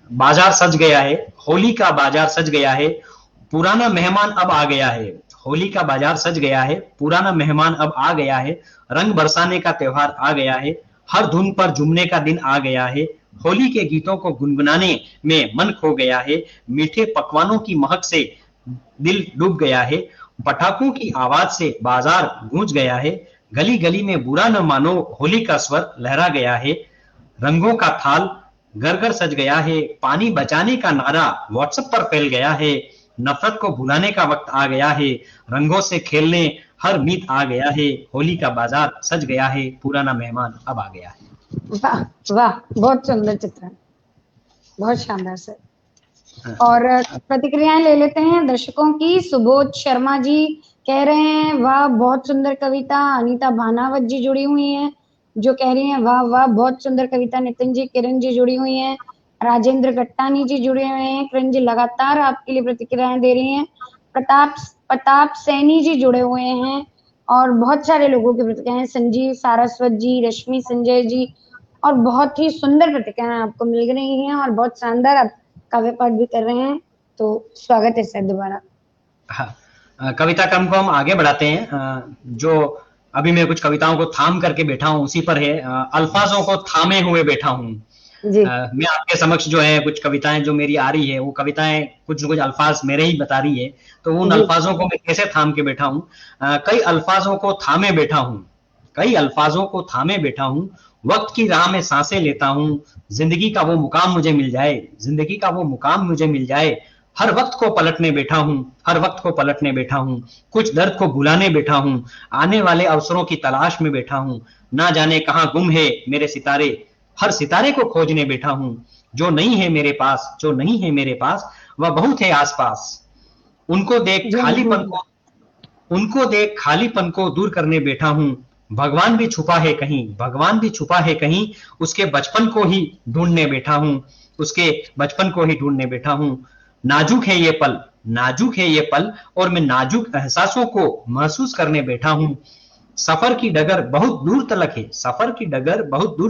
बाजार सज गया है, होली का बाजार सज गया है, पुराना मेहमान अब आ गया है। होली का बाजार सज गया है, पुराना मेहमान अब आ गया है, रंग बरसाने का त्योहार आ गया है, हर धुन पर झूमने का दिन आ गया है, होली के गीतों को गुनगुनाने में मन खो गया है, मीठे पकवानों की महक से दिल डूब गया है, पटाखों की आवाज से बाजार गूंज गया है, गली गली में बुरा न मानो होली का स्वर लहरा गया है, रंगों का थाल घर घर सज गया है, पानी बचाने का नारा व्हाट्सएप पर फैल गया है, नफरत को भुलाने का वक्त आ गया है, रंगों से खेलने हर मीत आ गया है, होली का बाजार सज गया है, पुराना मेहमान अब आ गया है। वाह वाह, बहुत सुंदर चित्र, बहुत शानदार सर। और प्रतिक्रियाएं ले लेते हैं दर्शकों की। सुबोध शर्मा जी कह रहे हैं वाह बहुत सुंदर कविता। अनीता भानावत जी जुड़ी हुई हैं जो कह रही हैं वाह वाह बहुत सुंदर कविता। नितिन जी, किरण जी जुड़ी हुई हैं, राजेंद्र गट्टानी जी जुड़े हुए हैं। किरण जी लगातार आपके लिए प्रतिक्रियाएं दे रही हैं। प्रताप सैनी जी जुड़े हुए हैं और बहुत सारे लोगों की प्रतिक्रियाएं, संजीव सारस्वत जी, रश्मि संजय जी, और बहुत ही सुंदर प्रतिक्रियाएं आपको मिल रही हैं और बहुत शानदार आप काव्य पाठ भी कर रहे हैं, तो स्वागत है सर दोबारा। हाँ, कविता क्रम को हम आगे बढ़ाते हैं। जो अभी मैं कुछ कविताओं को थाम करके बैठा हूँ उसी पर है। अल्फाजों को थामे हुए बैठा हूँ। मैं आपके समक्ष जो है कुछ कविताएं जो मेरी आ रही है, वो कविताएं कुछ न कुछ अल्फाज मेरे ही बता रही है, तो उन अल्फाजों को मैं कैसे थाम के बैठा हूँ। कई अल्फाजों को थामे बैठा हूँ, वक्त की राह में सांसें लेता हूँ, जिंदगी का वो मुकाम मुझे मिल जाए, हर वक्त को पलटने बैठा हूँ, कुछ दर्द को भुलाने बैठा हूँ, आने वाले अवसरों की तलाश में बैठा हूँ, ना जाने कहाँ गुम है मेरे सितारे, हर सितारे को खोजने बैठा हूँ, जो नहीं है मेरे पास वह बहुत है आसपास, उनको देख खालीपन को दूर करने बैठा हूँ, भगवान भी छुपा है कहीं, उसके बचपन को ही ढूंढने बैठा हूँ, नाजुक है ये पल और मैं नाजुक एहसासों को महसूस करने बैठा हूँ, सफर की डगर बहुत दूर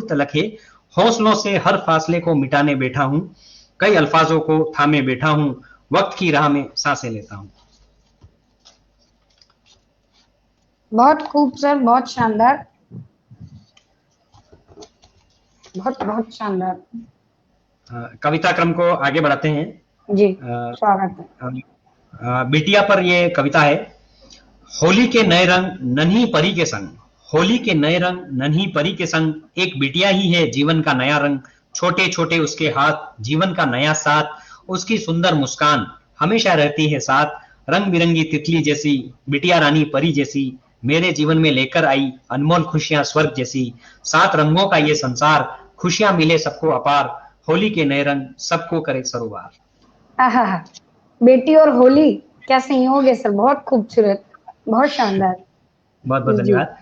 तलक है, हौसलों से हर फासले को मिटाने बैठा हूँ, कई अल्फाजों को थामे बैठा हूँ, वक्त की राह में सांसें लेता हूँ। बहुत खूब सर, बहुत शानदार, बहुत शानदार। कविता क्रम को आगे बढ़ाते हैं। जी, स्वागत है। बिटिया पर ये कविता है। होली के नए रंग नन्ही परी के संग, एक बिटिया ही है जीवन का नया रंग, छोटे छोटे उसके हाथ जीवन का नया साथ, उसकी सुंदर मुस्कान हमेशा रहती है साथ, रंग बिरंगी तितली जैसी बिटिया रानी परी जैसी, मेरे जीवन में लेकर आई अनमोल खुशियां स्वर्ग जैसी, 7 रंगों का ये संसार, खुशियां मिले सबको अपार, होली के नए रंग सबको करे सरोबार। बेटी और होली क्या संयोग है सर, बहुत खूबसूरत, बहुत शानदार, बहुत बहुत धन्यवाद,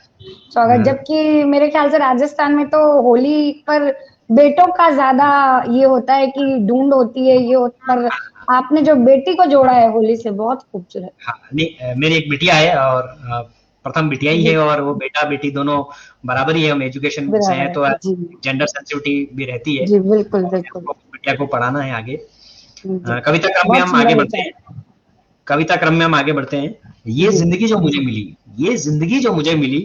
स्वागत। जबकि मेरे ख्याल से राजस्थान में तो होली पर बेटों का ज्यादा ये होता है कि ढूंढ होती है ये पर आपने जो बेटी को जोड़ा है होली से बहुत खूबसूरत। हाँ, नहीं, मेरी एक बिटिया है और प्रथम बिटिया ही है जी और वो बेटा बेटी दोनों बराबर ही है। हम एजुकेशन से हैं बराबर तो है जी। जेंडर सेंसिटिविटी भी रहती है जी बिल्कुल और बिल्कुल। हमको बिटिया को पढ़ाना है आगे। जी कविता क्रम में बहुत हम आगे सुंदर बढ़ते विचार। हैं। कविता क्रम में हम आगे बढ़ते हैं। ये जी जिंदगी जो मुझे मिली, ये जिंदगी जो मुझे मिली,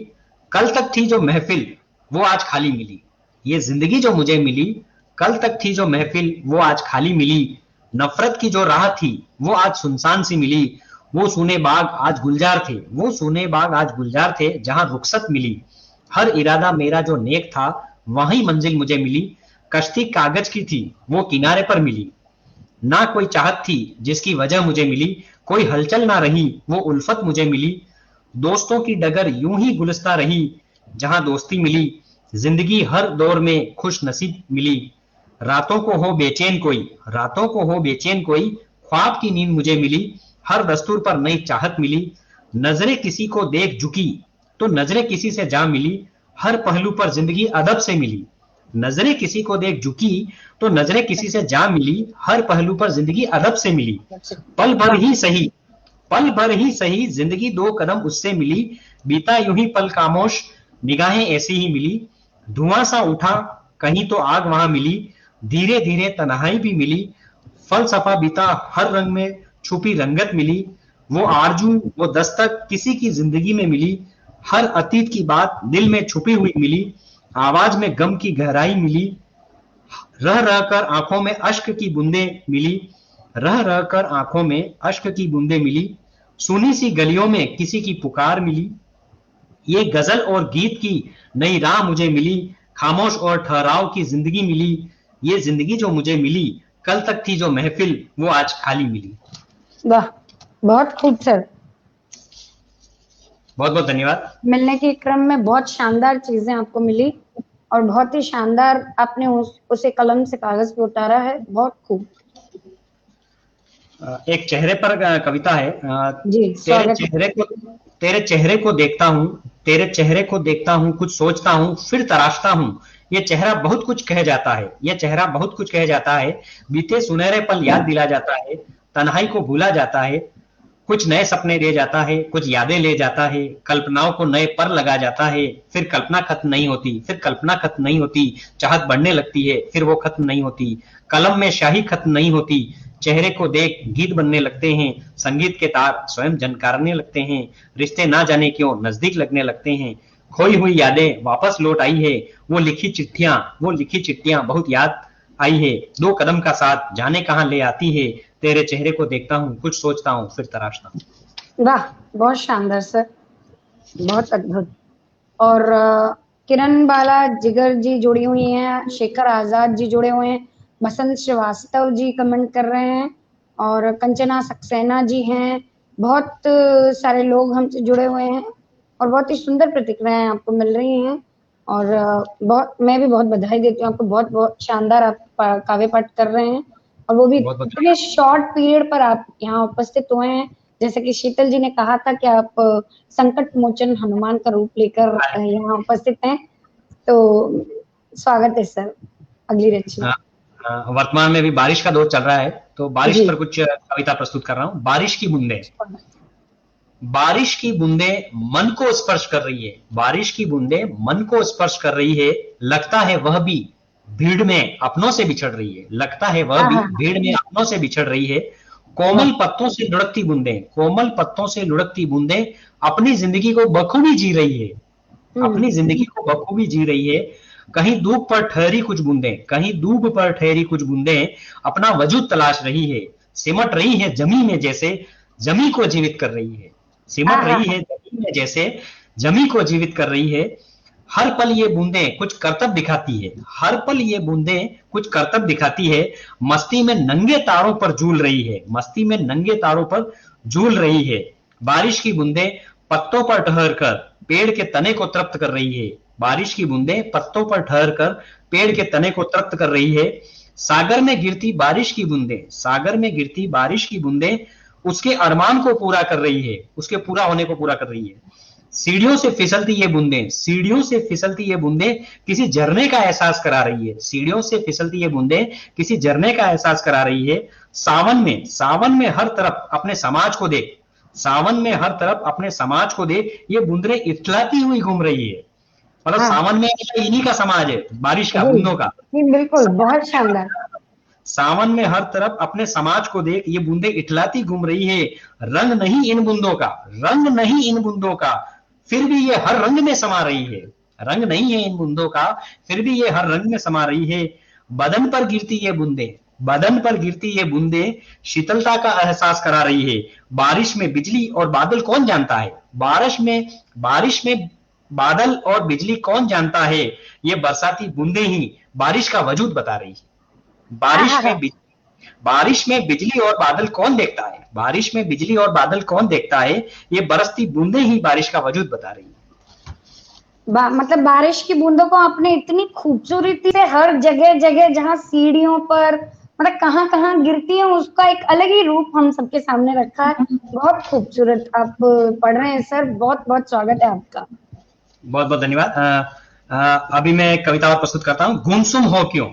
कल तक थी जो महफिल वो आज खाली मिली। ये जिंदगी जो मुझे मिली, कल तक थी जो महफिल वो आज खाली मिली। नफरत की जो राह थी वो आज सुनसान सी मिली। वो सूने बाग आज गुलजार थे, वो सूने बाग आज गुलजार थे जहां रुखसत मिली। हर इरादा मेरा जो नेक था वहीं मंजिल मुझे मिली। कश्ती कागज की थी वो किनारे पर मिली। ना कोई चाहत थी जिसकी वजह मुझे मिली। कोई हलचल ना रही वो उल्फत मुझे मिली। दोस्तों की डगर यूं ही गुलस्ता रही जहां दोस्ती मिली। जिंदगी हर दौर में खुश नसीब मिली। रातों को हो बेचैन कोई, रातों को हो बेचैन कोई, ख्वाब की नींद मुझे मिली। हर दस्तूर पर नई चाहत मिली। नजरें किसी को देख झुकी तो नजरें किसी से जा मिली। हर पहलू पर जिंदगी अदब से मिली। नजरें किसी को देख झुकी तो नजरें किसी से जा मिली। हर पहलू पर जिंदगी अदब से मिली। पल भर वाह ही सही, पल भर ही सही, जिंदगी दो कदम उससे मिली। बीता यूं ही पल खामोश, निगाहें ऐसी ही मिली। धुआं सा उठा कहीं तो आग वहां मिली। धीरे धीरे तन्हाई भी मिली। फलसफा बीता हर रंग में छुपी रंगत मिली। वो आरजू वो दस्तक किसी की जिंदगी में मिली। हर अतीत की बात दिल में छुपी हुई मिली। आवाज में गम की गहराई मिली। रह रहकर आंखों में अश्क की बूंदे मिली। रह रहकर आंखों में अश्क की बूंदे मिली। सुनी सी गलियों में किसी की पुकार मिली। ये गजल और गीत की नई राह मुझे मिली। खामोश और ठहराव की जिंदगी मिली। ये जिंदगी जो मुझे मिली, कल तक थी जो महफिल वो आज खाली मिली। वाह बहुत खूबसूरत। बहुत बहुत धन्यवाद। मिलने के क्रम में बहुत शानदार चीजें आपको मिली और बहुत ही शानदार आपने उसे कलम से कागज पे उतारा है, बहुत खूब। एक चेहरे पर कविता है। जी तेरे स्वागत है। चेहरे को, तेरे चेहरे को देखता हूँ, तेरे चेहरे को देखता हूँ, कुछ सोचता हूँ फिर तराशता हूँ। ये चेहरा बहुत कुछ कह जाता है, ये चेहरा बहुत कुछ कह जाता है। बीते सुनहरे पल याद दिला जाता है, तन्हाई को भूला जाता है। कुछ नए सपने दे जाता है, कुछ यादें ले जाता है। कल्पनाओं को नए पर लगा जाता है, फिर कल्पना खत्म नहीं होती, फिर कल्पना खत्म नहीं होती। चाहत बढ़ने लगती है, फिर वो खत्म नहीं होती। कलम में स्याही खत्म नहीं होती। चेहरे को देख गीत बनने लगते हैं, संगीत के तार स्वयं झनकारने लगते हैं। रिश्ते ना जाने क्यों नजदीक लगने लगते हैं। खोई हुई यादें वापस लौट आई है। वो लिखी चिट्ठियां, वो लिखी चिट्ठियां बहुत याद आई है। दो कदम का साथ जाने कहां ले आती है। तेरे चेहरे को देखता हूँ, कुछ सोचता हूँ फिर तराशता हूँ। वाह बहुत शानदार सर, बहुत अद्भुत। और किरण बाला जिगर जी जुड़ी हुई हैं, शेखर आजाद जी जुड़े हुए हैं, बसंत श्रीवास्तव जी कमेंट कर रहे हैं और कंचना सक्सेना जी हैं। बहुत सारे लोग हमसे जुड़े हुए हैं और बहुत ही सुंदर प्रतिक्रियाएं आपको मिल रही हैं और बहुत मैं भी बहुत बधाई देती हूँ आपको। बहुत बहुत शानदार आप काव्य पाठ कर रहे हैं और वो भी बहुत बहुत इतने शॉर्ट पीरियड पर आप यहाँ उपस्थित हुए हैं। जैसे कि शीतल जी ने कहा था कि आप संकट मोचन हनुमान का रूप लेकर यहाँ उपस्थित हैं, तो स्वागत है सर। अगली रचना। वर्तमान में भी बारिश का दौर चल रहा है तो बारिश जी पर कुछ कविता प्रस्तुत कर रहा हूँ। बारिश की बूंदे, बारिश की बूंदे मन को स्पर्श कर रही है। बारिश की बूंदे मन को स्पर्श कर रही है। लगता है वह भी भीड़ में अपनों से बिछड़ रही है। लगता है वह भी भीड़ में अपनों से बिछड़ रही है। कोमल पत्तों से लुढ़कती बूंदे, कोमल पत्तों से लुढ़कती बूंदे अपनी जिंदगी को बखूबी जी रही है। अपनी जिंदगी को बखूबी जी रही है। कहीं धूप पर ठहरी कुछ बूंदे, कहीं धूप पर ठहरी कुछ बूंदे अपना वजूद तलाश रही है। सिमट रही है जमी में जैसे जमी को जीवित कर रही है। सिमट रही है जमी में जैसे जमी को जीवित कर रही है। हर पल ये बूंदे कुछ करतब दिखाती है। हर पल ये बूंदे कुछ करतब दिखाती है। मस्ती में नंगे तारों पर झूल रही है। मस्ती में नंगे तारों पर झूल रही है। बारिश की बूंदे पत्तों पर ठहर कर पेड़ के तने को तृप्त कर रही है। बारिश की बूंदे पत्तों पर ठहर कर पेड़ के तने को तृप्त कर रही है। सागर में गिरती बारिश की बूंदे, सागर में गिरती बारिश की बूंदे उसके अरमान को पूरा कर रही है, उसके पूरा होने को पूरा कर रही है। सीढ़ियों से फिसलती ये बूंदें, सीढ़ियों से फिसलती ये बूंदें किसी झरने का एहसास करा रही है। सीढ़ियों से फिसलती ये बूंदें किसी झरने का एहसास करा रही है। सावन में हर तरफ अपने समाज को देख, सावन में हर तरफ अपने समाज को देख, ये बूंदें इतलाती हुई घूम रही है। मतलब हाँ। सावन में इन्हीं का समाज है, बारिश का, बूंदों का। जी बिल्कुल, बहुत शानदार। सावन में हर तरफ अपने समाज को देख, ये बूंदें इटलाती घूम रही है। रंग नहीं इन बूंदों का, रंग नहीं इन बूंदों का, फिर भी ये हर रंग में समा रही है। रंग नहीं है इन बूंदों का, फिर भी ये हर रंग में समा रही है। बदन पर गिरती ये बूंदें, बदन पर गिरती ये बूंदें शीतलता का एहसास करा रही है। बारिश में बिजली और बादल कौन जानता है, बारिश में बादल और बिजली कौन जानता है, ये बरसाती बूंदें ही बारिश का वजूद बता रही है। बारिश में बिजली और बादल कौन देखता है, बारिश में बिजली और बादल कौन देखता है, ये बरसती बूंदें ही बारिश का वजूद बता रही है। मतलब बारिश की बूंदों को आपने इतनी खूबसूरती से हर जगह जगह, जहाँ सीढ़ियों पर, मतलब कहाँ कहाँ गिरती है, उसका एक अलग ही रूप हम सबके सामने रखा है। बहुत खूबसूरत आप पढ़ रहे हैं सर, बहुत बहुत स्वागत है आपका। बहुत बहुत धन्यवाद। अभी मैं कविता और प्रस्तुत करता हूँ। गुमसुम हो क्यों,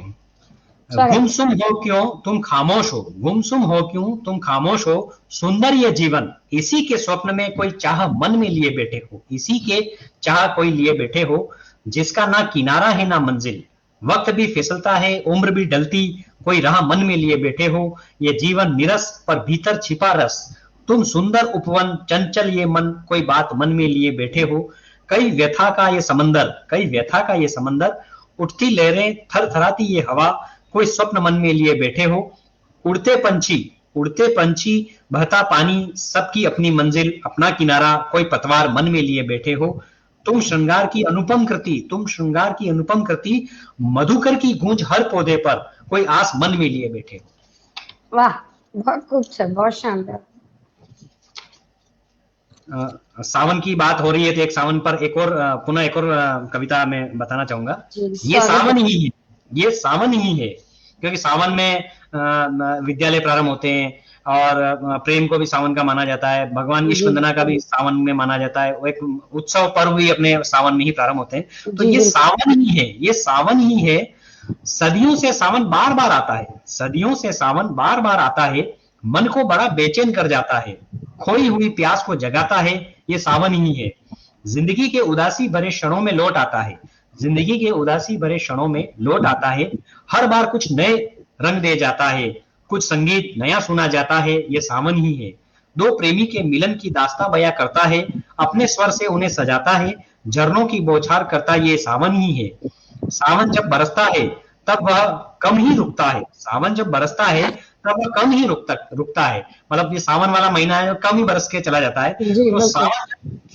गुमसुम हो क्यों तुम खामोश हो, गुमसुम हो क्यों तुम खामोश हो, सुंदर ये जीवन इसी के स्वप्न में कोई चाह मन में लिए बैठे हो, इसी के चाह कोई लिए बैठे हो, जिसका ना किनारा है ना मंजिल, वक्त भी फिसलता है उम्र भी डलती, कोई राह मन में लिए बैठे हो, ये जीवन निरस पर भीतर छिपा रस, तुम सुंदर उपवन चंचल ये मन, कोई बात मन में लिए बैठे हो, कई व्यथा का ये समंदर, कई व्यथा का ये समंदर, उठती लहरें थर थराती ये हवा, कोई स्वप्न मन में लिए बैठे हो, उड़ते पंछी बहता पानी, सबकी अपनी मंजिल अपना किनारा, कोई पतवार मन में लिए बैठे हो, तुम श्रृंगार की अनुपम कृति, तुम श्रृंगार की अनुपम कृति, मधुकर की गूंज हर पौधे पर, कोई आस मन में लिए बैठे हो। वाह, बहुत खूबसूरत, बहुत शानदार। सावन की बात हो रही है तो एक सावन पर पुनः एक और कविता मैं बताना चाहूंगा। ये सावन ही है, ये सावन ही है, क्योंकि सावन में विद्यालय प्रारंभ होते हैं और प्रेम को भी सावन का माना जाता है, भगवान ईश वंदना का भी सावन में माना जाता है, एक उत्सव पर्व भी अपने सावन में ही प्रारंभ होते हैं। तो ये सावन ही है, ये सावन ही है। सदियों से सावन बार बार आता है, सदियों से सावन बार बार आता है, मन को बड़ा बेचैन कर जाता है, खोई हुई प्यास को जगाता है, ये सावन ही है। जिंदगी के उदासी भरे क्षणों में लौट आता है, जिंदगी के उदासी भरे क्षणों में लौट आता है, हर बार कुछ नए रंग दे जाता है, कुछ संगीत नया सुना जाता है, ये सावन ही है। दो प्रेमी के मिलन की दास्तां बयां करता है, अपने स्वर से उन्हें सजाता है, झरनों की बौछार करता ये सावन ही है। सावन जब बरसता है तब वह कम ही रुकता है, सावन जब बरसता है तब वह कम ही रुकता है, मतलब ये सावन वाला महीना है, कम ही बरस के चला जाता है। तो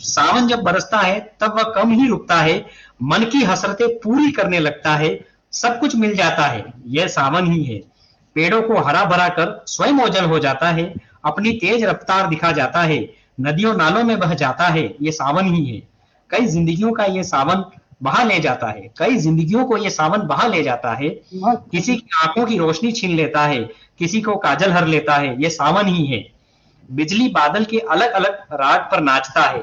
सावन जब बरसता है तब वह कम ही रुकता है, मन की हसरतें पूरी करने लगता है, सब कुछ मिल जाता है, यह सावन ही है। पेड़ों को हरा भरा कर स्वयं ओझल हो जाता है, अपनी तेज रफ्तार दिखा जाता है, नदियों नालों में बह जाता है, ये सावन ही है। कई जिंदगियों का ये सावन बहा ले जाता है, कई जिंदगियों को ये सावन बहा ले जाता है, किसी की आंखों की रोशनी छीन लेता है, किसी को काजल हर लेता है, ये सावन ही है। बिजली बादल के अलग अलग राग पर नाचता है,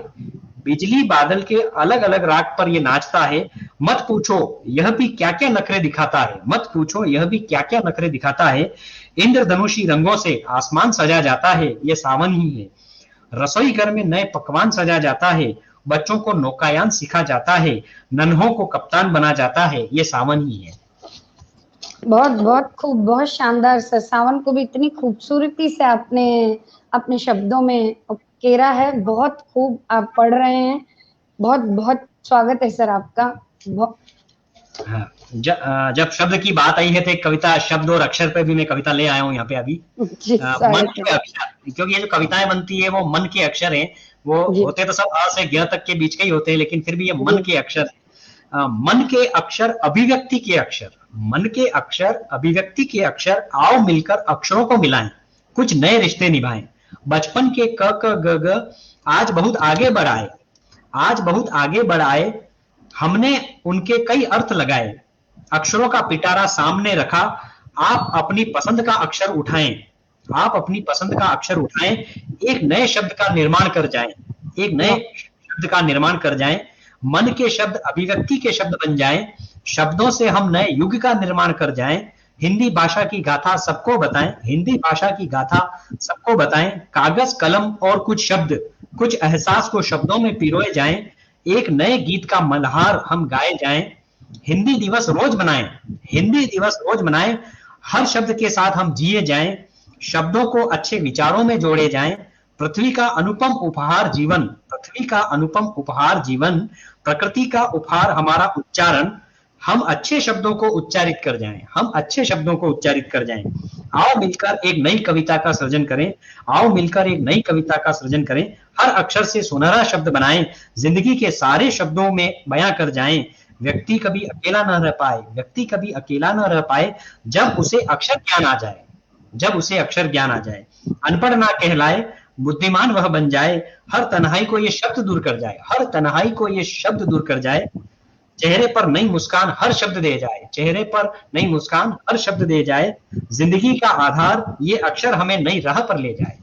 बिजली बादल के अलग अलग राग पर ये नाचता है, मत पूछो यह भी क्या क्या नखरे दिखाता है, मत पूछो यह भी क्या क्या नखरे दिखाता है, इंद्रधनुषी रंगों से आसमान सजा जाता है, ये सावन ही है। रसोई घर में नए पकवान सजा जाता है, बच्चों को नौकायान सिखा जाता है, नन्हों को कप्तान बना जाता है, ये सावन ही है। बहुत बहुत खूब, बहुत शानदार सर। सावन को भी इतनी खूबसूरती से आपने अपने शब्दों में केरा है, बहुत खूब आप पढ़ रहे हैं, बहुत बहुत स्वागत है सर आपका। जब शब्द की बात आई है तो एक कविता शब्द और अक्षर पे भी मैं कविता ले आया हूँ यहाँ पे अभी। मन के अक्षर, क्योंकि ये जो कविताएं बनती है वो मन के अक्षर हैं, वो होते तो सब आ से ज्ञ तक के बीच के ही होते हैं, लेकिन फिर भी ये मन के अक्षर, मन के अक्षर अभिव्यक्ति के अक्षर, मन के अक्षर अभिव्यक्ति के अक्षर, आओ मिलकर अक्षरों को मिलाएं, कुछ नए रिश्ते निभाएं, बचपन के क क ग ग आज बहुत आगे बढ़ाए, आज बहुत आगे बढ़ाए, हमने उनके कई अर्थ लगाए, अक्षरों का पिटारा सामने रखा, आप अपनी पसंद का अक्षर उठाएं, आप अपनी पसंद का अक्षर उठाएं, एक नए शब्द का निर्माण कर जाएं, एक नए शब्द शब्द का निर्माण कर जाएं, मन के शब्द अभिव्यक्ति के शब्द बन जाएं, शब्दों से हम नए युग का निर्माण कर जाएं, हिंदी भाषा की गाथा सबको बताएं, हिंदी भाषा की गाथा सबको बताएं, कागज कलम और कुछ शब्द कुछ एहसास को शब्दों में पिरोए जाएं, एक नए गीत का मल्हार हम गाए जाएं, हिंदी दिवस रोज मनाएं, हिंदी दिवस रोज मनाएं, हर शब्द के साथ हम जिए जाएं, शब्दों को अच्छे विचारों में जोड़े जाएं, पृथ्वी का अनुपम उपहार जीवन, पृथ्वी का अनुपम उपहार जीवन, प्रकृति का उपहार हमारा उच्चारण, हम अच्छे शब्दों को उच्चारित कर जाएं, हम अच्छे शब्दों को उच्चारित कर जाएं। आओ मिलकर एक नई कविता का सृजन करें, आओ मिलकर एक नई कविता का सृजन करें, हर अक्षर से सुनहरा शब्द बनाएं, जिंदगी के सारे शब्दों में बयां कर जाएं, व्यक्ति कभी अकेला न रह पाए, व्यक्ति कभी अकेला न रह पाए, जब उसे अक्षर ज्ञान आ जाए, जब उसे अक्षर ज्ञान आ जाए, अनपढ़ ना कहलाए, बुद्धिमान वह बन जाए, हर तन्हाई को ये शब्द दूर कर जाए, हर तन्हाई को ये शब्द दूर कर जाए, चेहरे पर नई मुस्कान हर शब्द दे जाए, चेहरे पर नई मुस्कान हर शब्द दे जाए, जिंदगी का आधार ये अक्षर हमें नई राह पर ले जाए।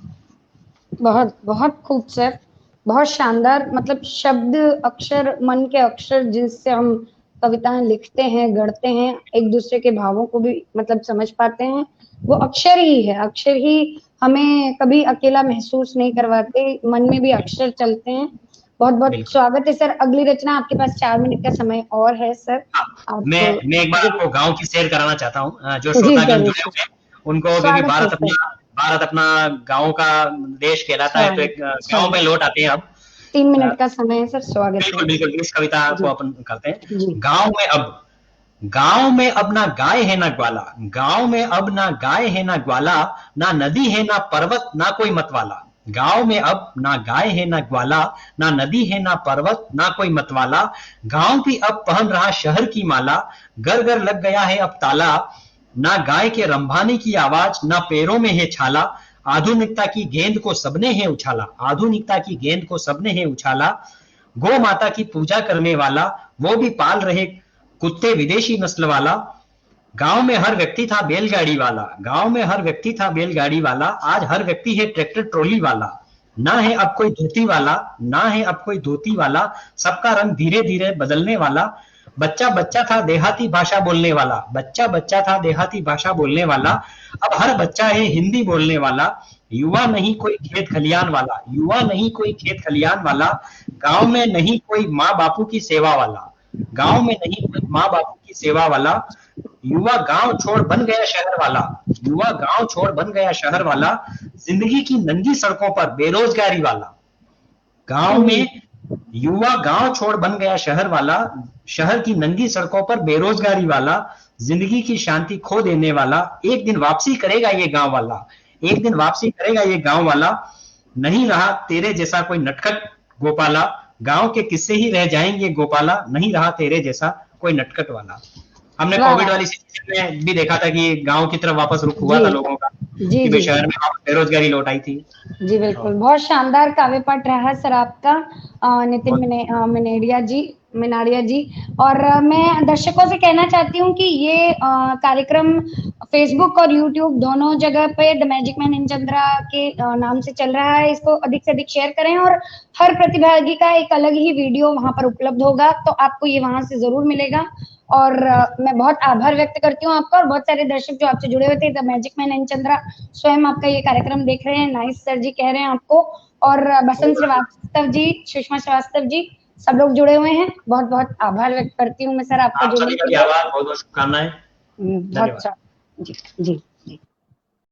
बहुत बहुत खूब सर, बहुत शानदार। मतलब शब्द अक्षर, मन के अक्षर जिससे हम कविताएं लिखते हैं, गढ़ते हैं, एक दूसरे के भावों को भी मतलब समझ पाते हैं, वो अक्षर ही है। अक्षर ही हमें कभी अकेला महसूस नहीं करवाते, मन में भी अक्षर चलते हैं। बहुत बहुत स्वागत है सर। अगली रचना आपके पास 4 मिनट का समय और है सर। मैं एक बार आपको गांव की सैर कराना चाहता हूँ, जो श्रोतागण जुड़े हुए हैं उनको, क्योंकि भारत अपना गाँव का देश कहलाता है, तो एक गाँव में लौट आते हैं। अब 3 मिनट का समय है सर, स्वागत है। बिल्कुल बिल्कुल, इस कविता को अपन करते हैं। गाँव में अब ना गाय है ना ग्वाला, गाँव में अब ना गाय है ना ग्वाला, ना नदी है ना पर्वत ना कोई मतवाला, गांव में अब ना गाय है ना ग्वाला, ना नदी है ना पर्वत ना कोई मतवाला, गांव भी अब पहन रहा शहर की माला, घर घर लग गया है अब ताला, ना गाय के रंभाने की आवाज ना पैरों में है छाला, आधुनिकता की गेंद को सबने है उछाला, आधुनिकता की गेंद को सबने है उछाला, गौ माता की पूजा करने वाला वो भी पाल रहे कुत्ते विदेशी नस्ल वाला, गांव में हर व्यक्ति था बैलगाड़ी वाला, गांव में हर व्यक्ति था बैलगाड़ी वाला, आज हर व्यक्ति है ट्रैक्टर ट्रॉली वाला, ना है अब कोई धोती वाला, ना है अब कोई धोती वाला, सबका रंग धीरे धीरे बदलने वाला, बच्चा बच्चा था देहाती भाषा बोलने वाला, बच्चा बच्चा था देहाती भाषा बोलने वाला, अब हर बच्चा है हिंदी बोलने वाला, युवा नहीं कोई खेत खलियान वाला, युवा नहीं कोई खेत खलियान वाला, गांव में नहीं कोई माँ बापू की सेवा वाला, गांव में नहीं कोई माँ बापू की सेवा वाला, युवा गांव छोड़ बन गया शहर वाला, युवा गांव छोड़ बन गया शहर वाला, जिंदगी की नंगी सड़कों पर बेरोजगारी वाला, गांव में युवा गांव छोड़ बन गया शहर वाला, शहर की नंगी सड़कों पर बेरोजगारी वाला, जिंदगी की शांति खो देने वाला, एक दिन वापसी करेगा ये गांव वाला, एक दिन वापसी करेगा ये गांव वाला, नहीं रहा तेरे जैसा कोई नटखट गोपाला, गांव के किस्से ही रह जाएंगे गोपाला, नहीं रहा तेरे जैसा कोई नटखट वाला। हमने कोविड वाली सिचुएशन में भी देखा था कि गांव की तरफ वापस रुख हुआ था लोगों का, कि शहर में बेरोजगारी लौट आई थी। जी बिल्कुल, बहुत शानदार काव्य पाठ रहा सर आपका, नितिन मिनारिया जी। और मैं दर्शकों से कहना चाहती हूँ कि ये कार्यक्रम फेसबुक और यूट्यूब दोनों जगह पे the magic man in Chandra के नाम से चल रहा है। इसको अधिक से अधिक शेयर करें और हर प्रतिभागी का एक अलग ही वीडियो वहां पर उपलब्ध होगा, तो आपको ये वहां से जरूर मिलेगा। और मैं बहुत आभार व्यक्त करती हूँ आपका, और बहुत सारे दर्शक जो आपसे जुड़े हुए थे, the magic man in Chandra स्वयं आपका ये कार्यक्रम देख रहे हैं। नाइस सर जी कह रहे हैं आपको, और बसंत श्रीवास्तव जी, सुषमा श्रीवास्तव जी, सब लोग जुड़े हुए हैं। बहुत बहुत आभार व्यक्त करती हूँ मैं सर आपका जुड़ने के लिए। बहुत बहुत शुभकामनाएं। बहुत अच्छा जी।